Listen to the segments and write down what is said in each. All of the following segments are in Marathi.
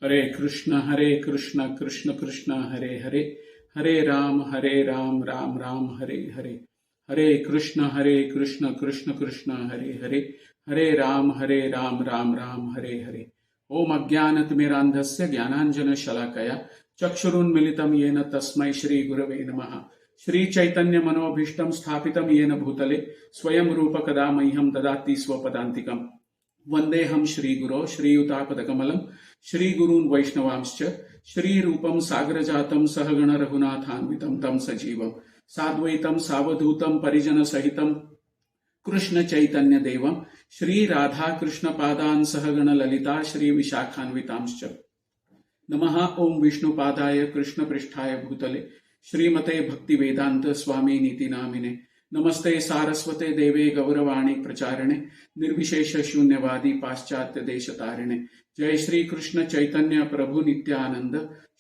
हरे कृष्ण कृष्ण कृष्ण हरे हरे, हरे राम राम राम हरे हरे, हरे कृष्ण कृष्ण कृष्ण हरे हरे, हरे राम राम राम हरे हरे। ओम अज्ञानतिमिरान्धस्य ज्ञानाञ्जनशलाकया चक्षुरुन्मिलितं येन तस्मै श्री गुरवे नमः। श्री चैतन्य मनोभीष्टं स्थापितं येन भूतले स्वयं रूप कदा मह्यं ददाति स्वपदान्तिकम्। वन्देऽहं श्रीगुरो श्रीयुतापदकमलं श्रीगुरून् वैष्णवांश्च श्रीरूपं सागरजातं सहगण रघुनाथान्वितं तं सजीवं साद्वैतं सावधूतं परिजनसहितं कृष्ण चैतन्य देवं श्री राधा कृष्ण पादान् सहगण ललिता श्री विशाखान्वितांश्च। नमः ओम विष्णुपादाय कृष्ण पृष्ठाय भूतले श्रीमते भक्तिवेदांत स्वामी नीति नामिने। नमस्ते सारस्वते देवे गौरवाणी प्रचारिणे निर्विशेष शून्यवादी पाश्चात्य देश तारिणे। जय श्री कृष्ण चैतन्य प्रभु नित्यानंद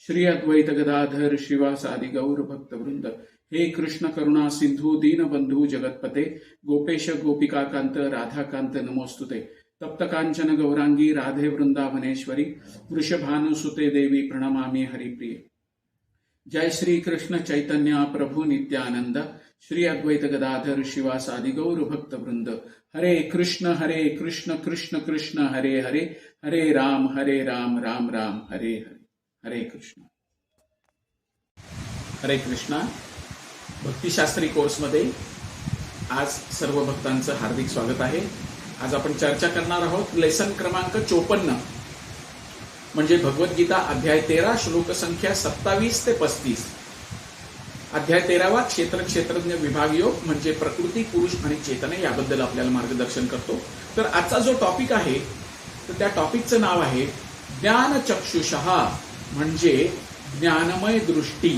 श्री अद्वैत गदाधर श्रीवासादि गौर भक्त वृंद। हे कृष्ण करुणा सिंधु दीन बंधु जगतपते गोपेश गोपिका कांत राधा कांत नमोस्तुते। तप्त कांचन गौरांगी राधे वृंदावनेश्वरी वृषभानुसुते देवी प्रणमामि हरिप्रिये। जय श्री कृष्ण चैतन्य प्रभु नित्यानंद श्री अद्वैत गदाधर शिवासादि गौर भक्त वृंद। हरे कृष्ण कृष्ण कृष्ण हरे हरे, हरे राम राम राम हरे हरे। हरे कृष्ण हरे कृष्णा। भक्तिशास्त्री कोर्समध्ये आज सर्व भक्तांचं हार्दिक स्वागत आहे। आज आपण चर्चा करणार आहोत लेसन क्रमांक 54 म्हणजे भगवद्गीता अध्याय 13 श्लोक संख्या 27 ते 35। अध्याय 13 क्षेत्रज्ञ विभाग योग म्हणजे प्रकृती पुरुष आणि चेतने याबद्दल आपल्याला मार्गदर्शन करतो। तर आजचा जो टॉपिक आहे तर त्या टॉपिकचं नाव आहे ज्ञानचक्षुषः म्हणजे ज्ञानमय दृष्टी।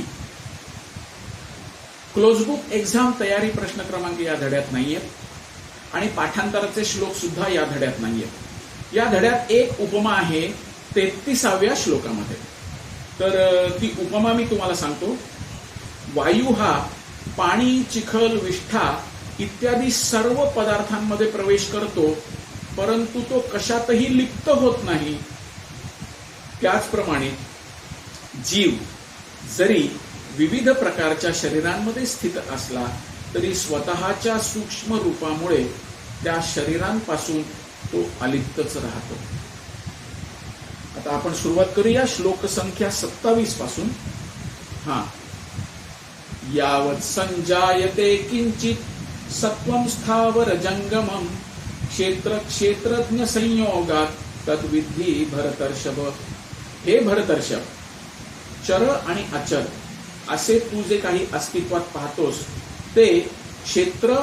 क्लोज बुक एक्झाम तयारी प्रश्न क्रमांक या धड्यात नाहीयेत आणि पाठांतराचे श्लोक सुद्धा या धड्यात नाहीयेत। या धड्यात एक उपमा आहे 33व्या श्लोकामध्ये। तर ती उपमा मी तुम्हाला सांगतो। वायू हा पाणी चिखल विष्ठा इत्यादी सर्व पदार्थांमध्ये प्रवेश करतो परंतु तो कशातही लिप्त होत नाही। त्याचप्रमाणे जीव जरी विविध प्रकारच्या शरीरांमध्ये स्थित असला तरी स्वतःच्या सूक्ष्म रूपामुळे त्या शरीरांपासून तो अलिप्तच राहतो। आता आपण सुरुवात करूया श्लोक संख्या 27 पासून। यावत् संजायते किंचित सत्वं स्थावर जंगमं क्षेत्र क्षेत्रज्ञ संयोगात तद्विद्धि भरतर्षभ। हे भरतर्षभ, चर आणि अचर असे तू जे काही अस्तित्वात पाहतोस ते क्षेत्र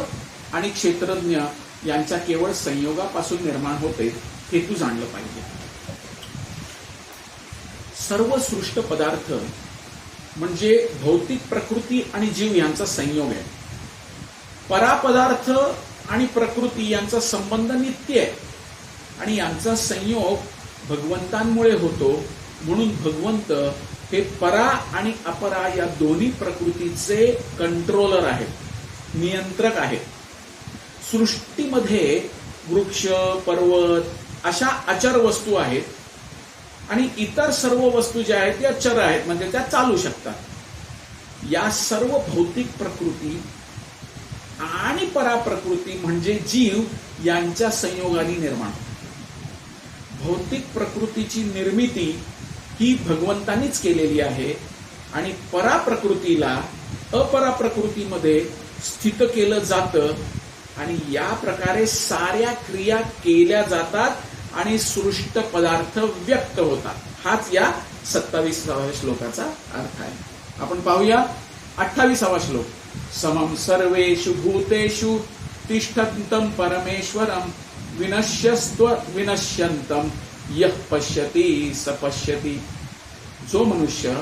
आणि क्षेत्रज्ञ यांच्या केवळ संयोगापासून निर्माण होते हे तू जाणलं पाहिजे। सर्व सृष्ट पदार्थ म्हणजे भौतिक प्रकृती आणि जीव यांचा संयोग आहे। परापदार्थ आणि प्रकृती यांचा संबंध नित्य आहे आणि यांचा संयोग भगवंतांमुळे होतो। म्हणून भगवंत हे परा आणि अपरा या दोन्ही प्रकृतीचे कंट्रोलर आहेत, नियंत्रक आहेत। सृष्टीमध्ये वृक्ष पर्वत अशा अचर वस्तू आहेत आणि इतर सर्व वस्तू ज्या आहेत त्या चर आहेत म्हणजे त्या चालू शकतात। या सर्व भौतिक प्रकृती आणि पराप्रकृती म्हणजे जीव यांच्या संयोगाने निर्माण। भौतिक प्रकृतीची निर्मिती ही भगवंतानीच केलेली आहे आणि पराप्रकृतीला अपराप्रकृतीमध्ये स्थित केलं जातं आणि या प्रकारे साऱ्या क्रिया केल्या जातात आणि सृष्ट पदार्थ व्यक्त होतात। हाच या 27व्या श्लोकाचा अर्थ आहे। आपण पाहूया 28वा श्लोक। समं सर्वेषु भूतेषु तिष्ठन्तं परमेश्वरं विनश्यस्त्व विनश्यन्तं यः पश्यति स पश्यति। जो मनुष्य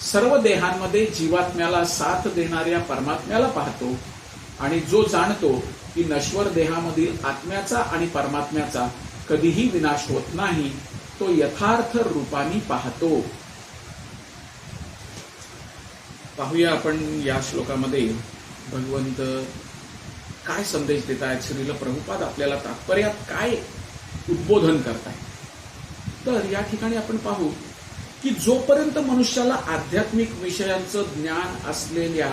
सर्व देहांमध्ये जीवात्म्याला साथ देणाऱ्या परमात्म्याला पाहतो आणि जो जाणतो की नश्वर देहामधील आत्म्याचा आणि परमात्म्याचा कधीही विनाश होत नाही तो यथार्थ रूपाने पाहतो। पाहूया आपण या श्लोकामध्ये भगवंत काय संदेश देत आहेत। श्रील प्रभुपाद आपल्याला तात्पर्यात काय उद्बोधन करतायत। तर या ठिकाणी आपण पाहू की जोपर्यंत मनुष्याला आध्यात्मिक विषयांचं ज्ञान असलेल्या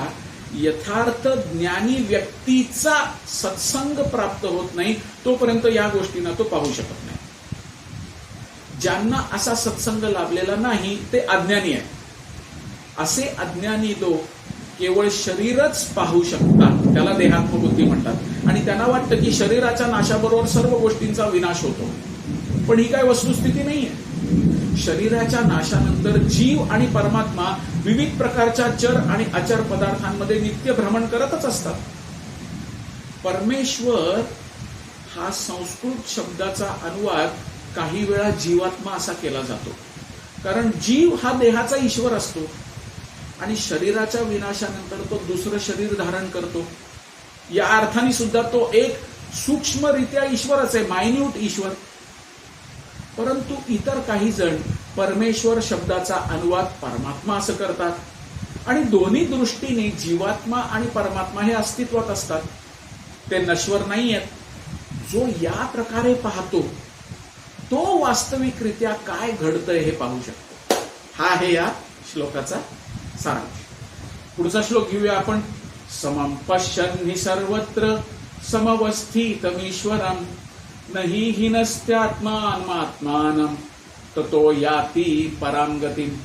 यथार्थ ज्ञानी व्यक्तीचा सत्संग प्राप्त होत नाही, तोपर्यंत या गोष्टींना तो पाहू शकत नाही. ज्यांना असा सत्संग लाभलेला नाही ते अज्ञानी आहे. असे अज्ञानी लोक केवळ शरीरच पाहू शकतात, त्याला देहात्मबुद्धी म्हणतात, आणि त्यांना वाटतं की शरीराच्या नाशाबरोबर सर्व गोष्टींचा विनाश होतो. पण ही काय वस्तुस्थिती नाहीये. शरीराच्या नाशानंतर जीव आणि परमात्मा विविध प्रकारच्या चर आणि अचर पदार्थांमध्ये नित्य भ्रमण करतच असतात. परमेश्वर हा संस्कृत शब्दाचा अनुवाद काही वेळा जीवात्मा असा केला जातो, कारण जीव हा देहाचा ईश्वर असतो आणि शरीराच्या विनाशानंतर तो दुसरं शरीर धारण करतो. या अर्थाने सुद्धा तो एक सूक्ष्मरित्या ईश्वरच आहे, मायन्यूट ईश्वर. परंतु इतर काही जण परमेश्वर शब्दाचा अनुवाद परमात्मा असं करतात आणि दोन्ही दृष्टीने जीवात्मा आणि परमात्मा हे अस्तित्वात असतात, ते नश्वर नाही आहेत. जो या प्रकारे पाहतो तो वास्तविकरित्या काय घडतंय हे पाहू शकतो. हा आहे या श्लोकाचा सारांश. पुढचा श्लोक घेऊया आपण. समं पश्यन् हि सर्वत्र समवस्थितमीश्वरम् नहि हिनस्त्यात्मानमात्मानं ततो याति परां गतिम्.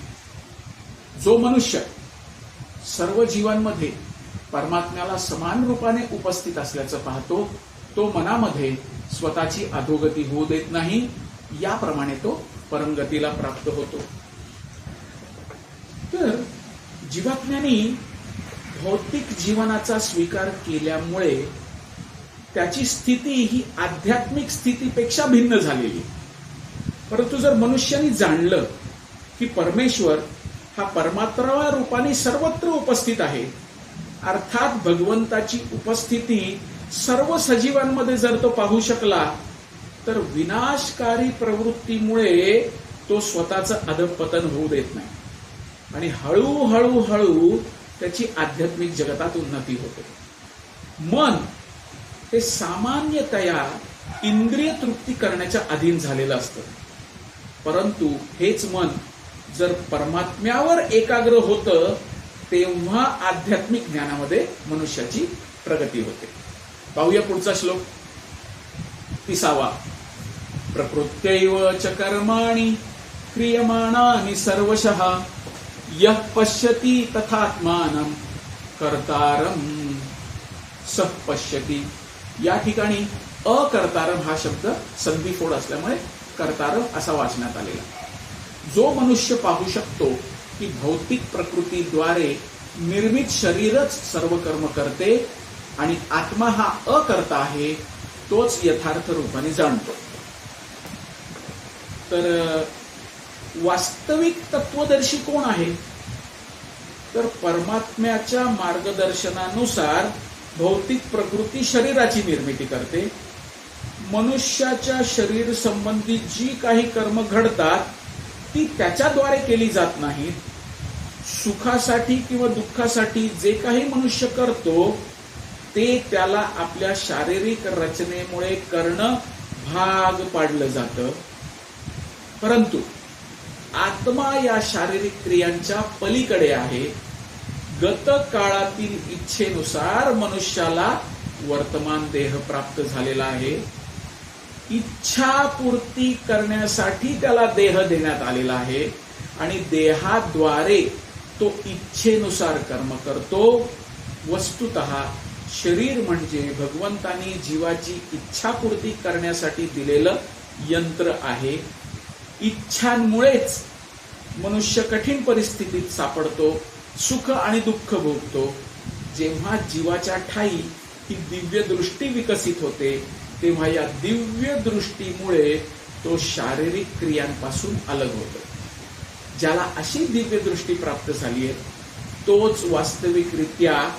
जो मनुष्य सर्व जीवांमध्ये परमात्म्याला समान रूपाने उपस्थित असल्याचं पाहतो, तो मनामध्ये स्वतःची अधोगती होऊ देत नाही. याप्रमाणे तो परमगतीला प्राप्त होतो. तर जीवात्म्याने भौतिक जीवनाचा स्वीकार केल्यामुळे त्याची स्थिती ही आध्यात्मिक स्थितीपेक्षा भिन्न झालेली. परंतु जर मनुष्याने जाणलं की परमेश्वर हा परमात्मा रूपाने सर्वत्र उपस्थित आहे, अर्थात भगवंताची उपस्थिती सर्व सजीवांमध्ये जर तो पाहू शकला, तर विनाशकारी प्रवृत्तीमुळे तो स्वतःचं अधःपतन होऊ देत नाही आणि हळूहळू त्याची आध्यात्मिक जगतात उन्नती होते. मन हे सामान्यतया इंद्रिय तृप्ती करण्याच्या अधीन झालेलं असतं, परंतु हेच मन जर परमात्म्यावर एकाग्र होतं तेव्हा आध्यात्मिक ज्ञानामध्ये मनुष्याची प्रगती होते. पाहूया पुढचा श्लोक 30. प्रकृत्यैव च कर्माणि क्रियमाणानि सर्वशः यः पश्यति तथात्मानं कर्तारं सः पश्यति. या ठिकाणी अकर्तारम हा शब्द संधिफोड असल्यामुळे कर्तारम असा वाचण्यात आलेला. जो मनुष्य पाहू शकतो की भौतिक प्रकृतीद्वारे निर्मित शरीरच सर्व कर्म करते आणि आत्मा हा अकर्ता आहे, तोच यथार्थ रूपाने जाणतो. तर वास्तविक तत्वदर्शी कोण आहे? तर परमात्म्याच्या मार्गदर्शनानुसार भौतिक प्रकृती शरीराची निर्मिती करते. मनुष्याच्या शरीर संबंधी जी काही कर्म घडतात ती त्याच्याद्वारे केली जात नाहीत. सुखासाठी किंवा दुःखासाठी जे काही मनुष्य करतो ते त्याला आपल्या शारीरिक रचनेमुळे करणं भाग पाडलं जातं. परंतु आत्मा या शारीरिक क्रियांच्या पलीकडे आहे. गत काळातील इच्छेनुसार मनुष्याला वर्तमान देह प्राप्त झालेला आहे. इच्छापूर्ती करण्यासाठी त्याला देह देण्यात आलेला आहे आणि देहाद्वारे तो इच्छेनुसार कर्म करतो. वस्तुतः शरीर म्हणजे भगवंतानी जीवाची इच्छापूर्ती करण्यासाठी दिलेलं यंत्र आहे. इच्छांमुळेच मनुष्य कठीण परिस्थितीत सापडतो, सुख आणि दुःख भोगतो. जेव्हा जीवाच्या ठायी ही दिव्य दृष्टी विकसित होते तेव्हा या दिव्य दृष्टीमुळे तो शारीरिक क्रियांपासून अलग होतो. ज्याला अशी दिव्य दृष्टी प्राप्त झाली आहे तोच वास्तविकरित्या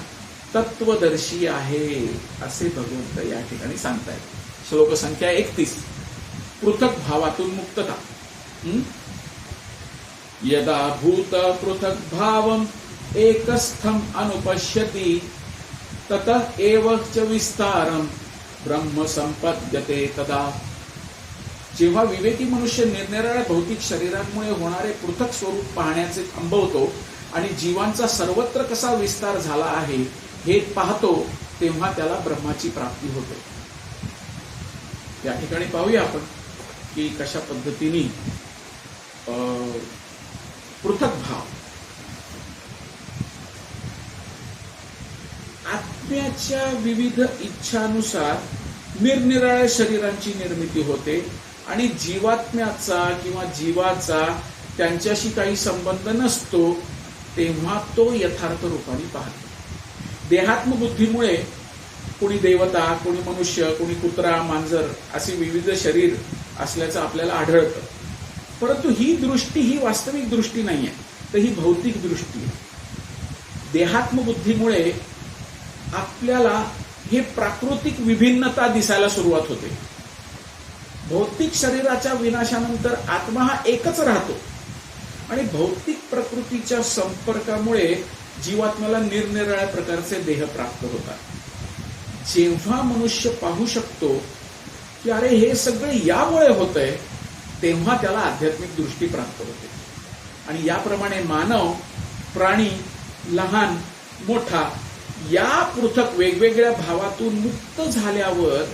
तत्वदर्शी आहे असे भगवंत या ठिकाणी सांगतायत. श्लोक संख्या 31. पृथक भावातून मुक्तता. यदा भूत पृथक भावम एकस्थम अनुपश्यति ततः एव च विस्तारम ब्रह्म संपद्यते तदा. जेव्हा विवेकी मनुष्य निरनिराळ्या भौतिक शरीरांमुळे होणारे पृथक स्वरूप पाहण्याचे थांबवतो आणि जीवांचा सर्वत्र कसा विस्तार झाला आहे हे पाहतो, तेव्हा त्याला ब्रह्माची प्राप्ती होते. या ठिकाणी पाहूया आपण की कशा पद्धतीने पृथक भाव, आत्म्याच्या विविध इच्छानुसार निरनिराळ्या शरीरांची निर्मिती होते आणि जीवात्म्याचा किंवा जीवाचा त्यांच्याशी काही संबंध नसतो, तेव्हा तो यथार्थ रूपाने पाहतो. देहात्मबुद्धीमुळे कोणी देवता, कोणी मनुष्य, कोणी कुत्रा, मांजर असे विविध शरीर असल्याचं आपल्याला आढळतं. परंतु ही दृष्टी ही वास्तविक दृष्टी नाहीये, तर ही भौतिक दृष्टी आहे. देहात्मबुद्धीमुळे आपल्याला हे प्राकृतिक विभिन्नता दिसायला सुरुवात होते. भौतिक शरीराच्या विनाशानंतर आत्मा हा एकच राहतो आणि भौतिक प्रकृतीच्या संपर्कामुळे जीवात्म्याला निरनिराळ्या प्रकारचे देह प्राप्त होतात. जेव्हा मनुष्य पाहू शकतो की अरे हे सगळे यामुळे होतंय, तेव्हा त्याला आध्यात्मिक दृष्टी प्राप्त होते. आणि याप्रमाणे मानव, प्राणी, लहान मोठा या पृथक वेगवेगळ्या भावातून मुक्त झाल्यावर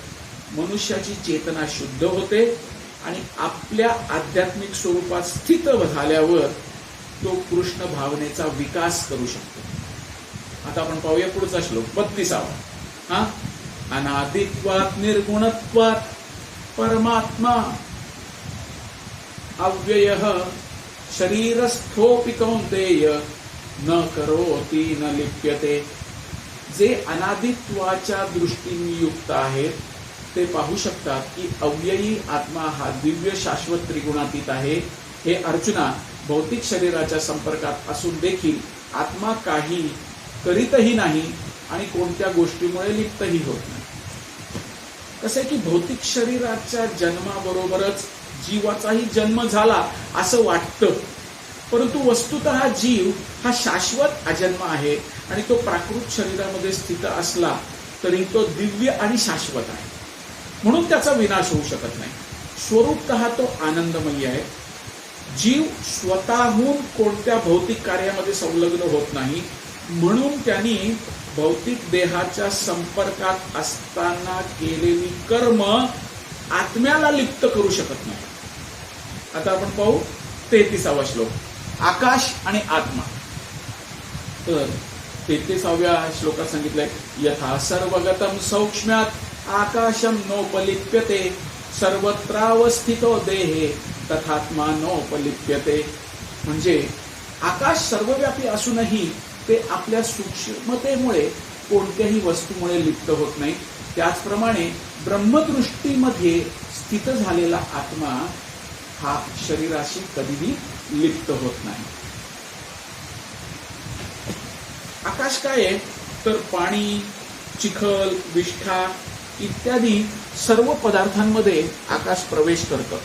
मनुष्याची चेतना शुद्ध होते आणि आपल्या आध्यात्मिक स्वरूपात स्थित झाल्यावर तो कृष्ण भावनेचा विकास करू शकतो. आता आपण पाहूया पुढचा श्लोक 32. अनादित्वात् निर्गुणत्वात् परमात्मा अव्ययः शरीरस्थोऽपि कौन्तेय न करोति न लिप्यते. जे अनादित्वाच्या दृष्टीने युक्त आहेत ते पाहू शकतात की अव्ययी आत्मा हा दिव्य शाश्वत त्रिगुणातीत आहे. हे अर्जुना, भौतिक शरीराच्या संपर्कात असून देखील आत्मा काही करीतही नाही आणि कोणत्या गोष्टीमुळे लिप्तही होत नाही. कसं की भौतिक शरीराच्या जन्माबरोबरच जीवाचाही जन्म झाला असं वाटतं, परंतु वस्तुतः जीव हा शाश्वत अजन्म आहे आणि तो प्राकृत शरीरामध्ये स्थित असला तरी तो दिव्य आणि शाश्वत आहे, म्हणून त्याचा विनाश होऊ शकत नाही. स्वरूपतः तो आनंदमयी आहे. जीव स्वतःहून कोणत्या भौतिक कार्यामध्ये संलग्न होत नाही, म्हणून त्यांनी भौतिक देहाच्या संपर्कात असताना केलेली कर्म आत्म्याला लिप्त करू शकत नाही. आता आपण पाहू 33 श्लोक, आकाश आणि आत्मा. तर 33व्या श्लोकात सांगितलंय, यथा सर्वगतम सौक्ष्म्यात आकाशम नोपलिप्यते सर्वत्रावस्थितो देहे तथात्मा नोपलिप्यते. म्हणजे आकाश सर्वव्यापी असूनही ते आपल्या सूक्ष्मतेमुळे कोणत्याही वस्तूमुळे लिप्त होत नाही. त्याचप्रमाणे ब्रह्मदृष्टीमध्ये स्थित झालेला आत्मा हा शरीराशी कधीही लिप्त होत नाही. आकाश काय आहे तर पाणी, चिखल, विष्ठा इत्यादी सर्व पदार्थांमध्ये आकाश प्रवेश करतं,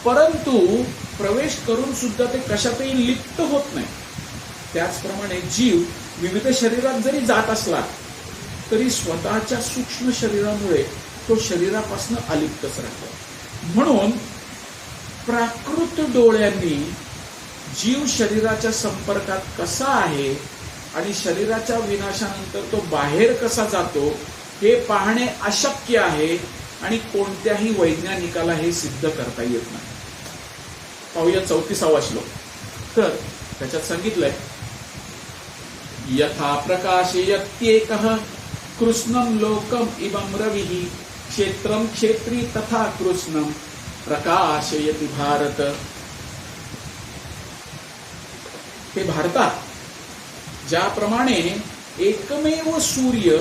परंतु प्रवेश करून सुद्धा ते कशातही लिप्त होत नाही. त्याचप्रमाणे जीव विविध शरीरात जरी जात असला तरी स्वतःच्या सूक्ष्म शरीरामुळे तो शरीरापासून अलिप्तच राहतो. म्हणून प्राकृत डोळ्यांनी जीव शरीराच्या संपर्कात कसा आहे आणि शरीराच्या विनाशानंतर तो बाहेर कसा जातो हे पाहणे अशक्य आहे आणि कोणत्याही वैज्ञानिकाला हे सिद्ध करता येत नाही. पाहूया 34वा श्लोक. तर त्याच्यात सांगितलंय, यथा प्रकाशयत्येकः कृष्णं लोकम इमं रविः क्षेत्रं क्षेत्री तथा कृष्णं प्रकाशयति भारत. हे भारतात ज्याप्रमाणे एकमेव सूर्य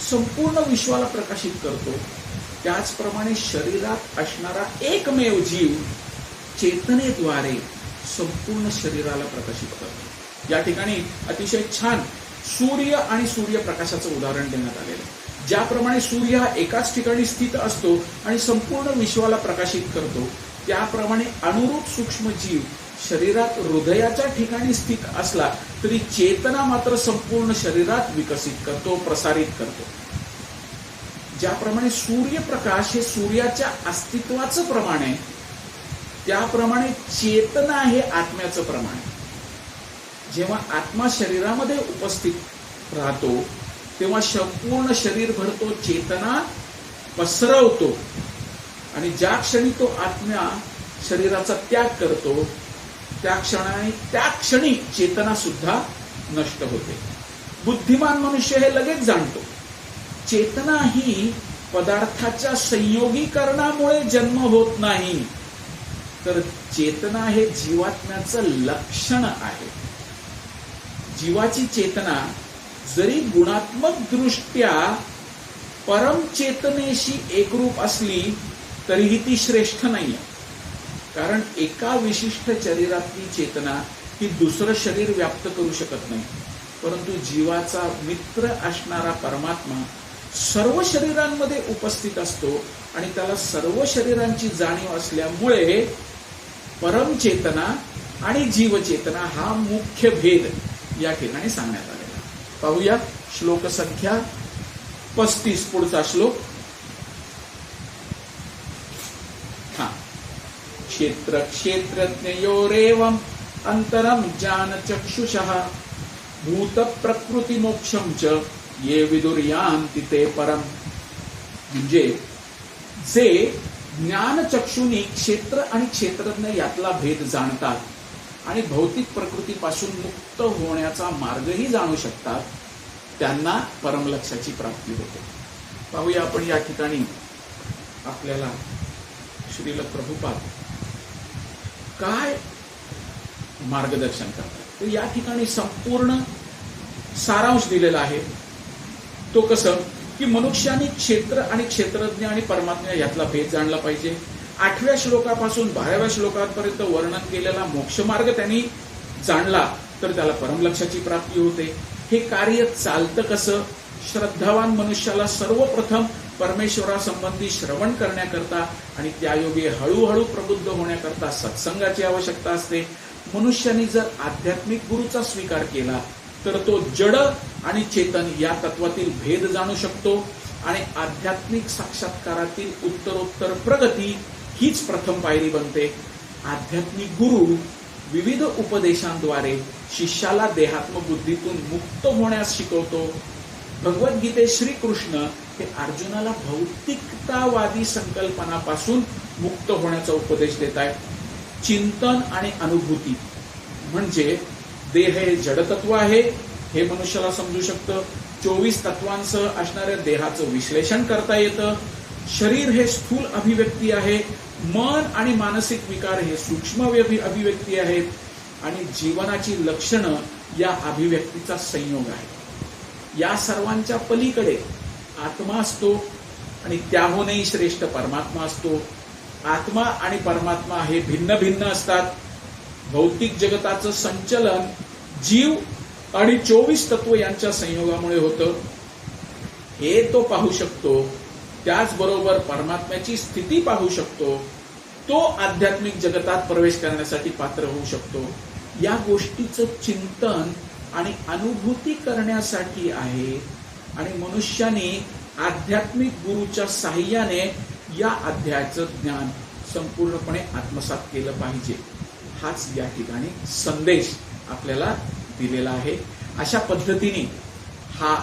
संपूर्ण विश्वाला प्रकाशित करतो, त्याचप्रमाणे शरीरात असणारा एकमेव जीव चेतनेद्वारे संपूर्ण शरीराला प्रकाशित करतो. या ठिकाणी अतिशय छान सूर्य आणि सूर्यप्रकाशाचं उदाहरण देण्यात आलेलं आहे. ज्याप्रमाणे सूर्य हा एकाच ठिकाणी स्थित असतो आणि संपूर्ण विश्वाला प्रकाशित करतो, त्याप्रमाणे अनुरूप सूक्ष्म जीव शरीरात हृदयाच्या ठिकाणी स्थित असला तरी चेतना मात्र संपूर्ण शरीरात विकसित करतो, प्रसारित करतो. ज्याप्रमाणे सूर्यप्रकाश हे सूर्याच्या अस्तित्वाचं प्रमाण आहे, त्याप्रमाणे चेतना हे आत्म्याचं प्रमाण आहे. जेव्हा आत्मा शरीरामध्ये उपस्थित राहतो तेव्हा संपूर्ण शरीरभर तो चेतना पसरवतो आणि ज्या क्षणी तो आत्मा शरीराचा त्याग करतो त्या क्षणी चेतना सुद्धा नष्ट होते. बुद्धिमान मनुष्य हे लगेच जाणतो. चेतना ही पदार्थाच्या संयोगीकरणामुळे जन्म होत नाही, तर चेतना हे जीवात्म्याचं लक्षण आहे. जीवाची चेतना जरी गुणात्मक दृष्ट्या परमचेतनेशी एकरूप असली तरीही ती श्रेष्ठ नाहीये. कारण एका विशिष्ट शरीरातली चेतना ही दुसरं शरीर व्याप्त करू शकत नाही, परंतु जीवाचा मित्र असणारा परमात्मा सर्व शरीरांमध्ये उपस्थित असतो आणि त्याला सर्व शरीरांची जाणीव असल्यामुळे परमचेतना आणि जीवचेतना हा मुख्य भेद या ठिकाणी सांगण्यात आलेला. पाहूया श्लोक संख्या 35, पुढचा श्लोक. क्षेत्र क्षेत्रज्ञयोरेवम् अंतरम ज्ञान चक्षुषः भूत प्रकृती मोक्षम च ये विदुर्यांति ते परम. म्हणजे जे ज्ञान चक्षुनी क्षेत्र आणि क्षेत्रज्ञ यातला भेद जाणतात आणि भौतिक प्रकृतीपासून मुक्त होण्याचा मार्गही जाणू शकतात, त्यांना परमलक्ष्याची प्राप्ती होते. पाहूया आपण या ठिकाणी आपल्याला श्रील प्रभुपाद काय मार्गदर्शन करतात. तर या ठिकाणी संपूर्ण सारांश दिलेला आहे. तो कसं की मनुष्याने क्षेत्र आणि क्षेत्रज्ञ आणि परमात्मा यातला भेद जाणला पाहिजे. 8व्या श्लोकापासून 12व्या श्लोकापर्यंत वर्णन केलेला मोक्षमार्ग त्यांनी जाणला तर त्याला परमलक्ष्याची प्राप्ती होते. हे कार्य चालतं कसं? श्रद्धावान मनुष्याला सर्वप्रथम परमेश्वरासंबंधी श्रवण करण्याकरता आणि त्यायोगे हळूहळू प्रबुद्ध होण्याकरता सत्संगाची आवश्यकता असते. मनुष्याने जर आध्यात्मिक गुरूचा स्वीकार केला तर तो जड आणि चेतन या तत्वातील भेद जाणू शकतो आणि आध्यात्मिक साक्षात्कारातील उत्तरोत्तर प्रगती हीच प्रथम पायरी बनते. आध्यात्मिक गुरु विविध उपदेशांद्वारे शिष्याला देहात्मबुद्धीतून मुक्त होण्यास शिकवतो. भगवद्गीतेत श्रीकृष्ण हे अर्जुनाला भौतिकतावादी संकल्पनापासून मुक्त होण्याचा उपदेश देत आहेत. चिंतन आणि अनुभूती म्हणजे देह हे जडतत्व आहे हे मनुष्याला समजू शकतं. 24 तत्वांसह असणाऱ्या देहाचं विश्लेषण करता येतं. शरीर हे स्थूल अभिव्यक्ती आहे, मन आणि मानसिक विकार हे सूक्ष्म अभिव्यक्ती आहेत आणि जीवनाची लक्षणं या अभिव्यक्तीचा संयोग आहे. या सर्वांच्या पलीकडे आत्मा असतो आणि त्याहूनही श्रेष्ठ परमात्मा असतो. आत्मा आणि परमात्मा हे भिन्न भिन्न असतात. भौतिक जगताचं संचलन जीव आणि 24 तत्व यांच्या संयोगामुळे होतं हे तो पाहू शकतो. त्याचबरोबर परमात्म्याची स्थिती पाहू शकतो. तो आध्यात्मिक जगतात प्रवेश करण्यासाठी पात्र होऊ शकतो. या गोष्टीचं चिंतन आणि अनुभूती करण्यासाठी आहे आणि मनुष्याने आध्यात्मिक गुरूच्या साहाय्याने या अध्यायाचं ज्ञान संपूर्णपणे आत्मसात केलं पाहिजे. हाच या ठिकाणी संदेश आपल्याला दिलेला आहे. अशा पद्धतीने हा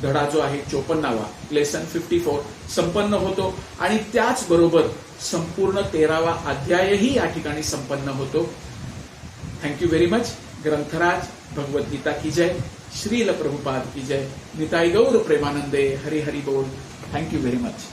धडा जो आहे 54वा लेसन 54 संपन्न होतो आणि त्याचबरोबर संपूर्ण 13वा अध्यायही या ठिकाणी संपन्न होतो. Thank you very much. ग्रंथराज भगवद्गीता की जय. श्रील प्रभुपाद की जय. निताई गौर प्रेमानंदे. हरि हरि बोल. Thank you very much.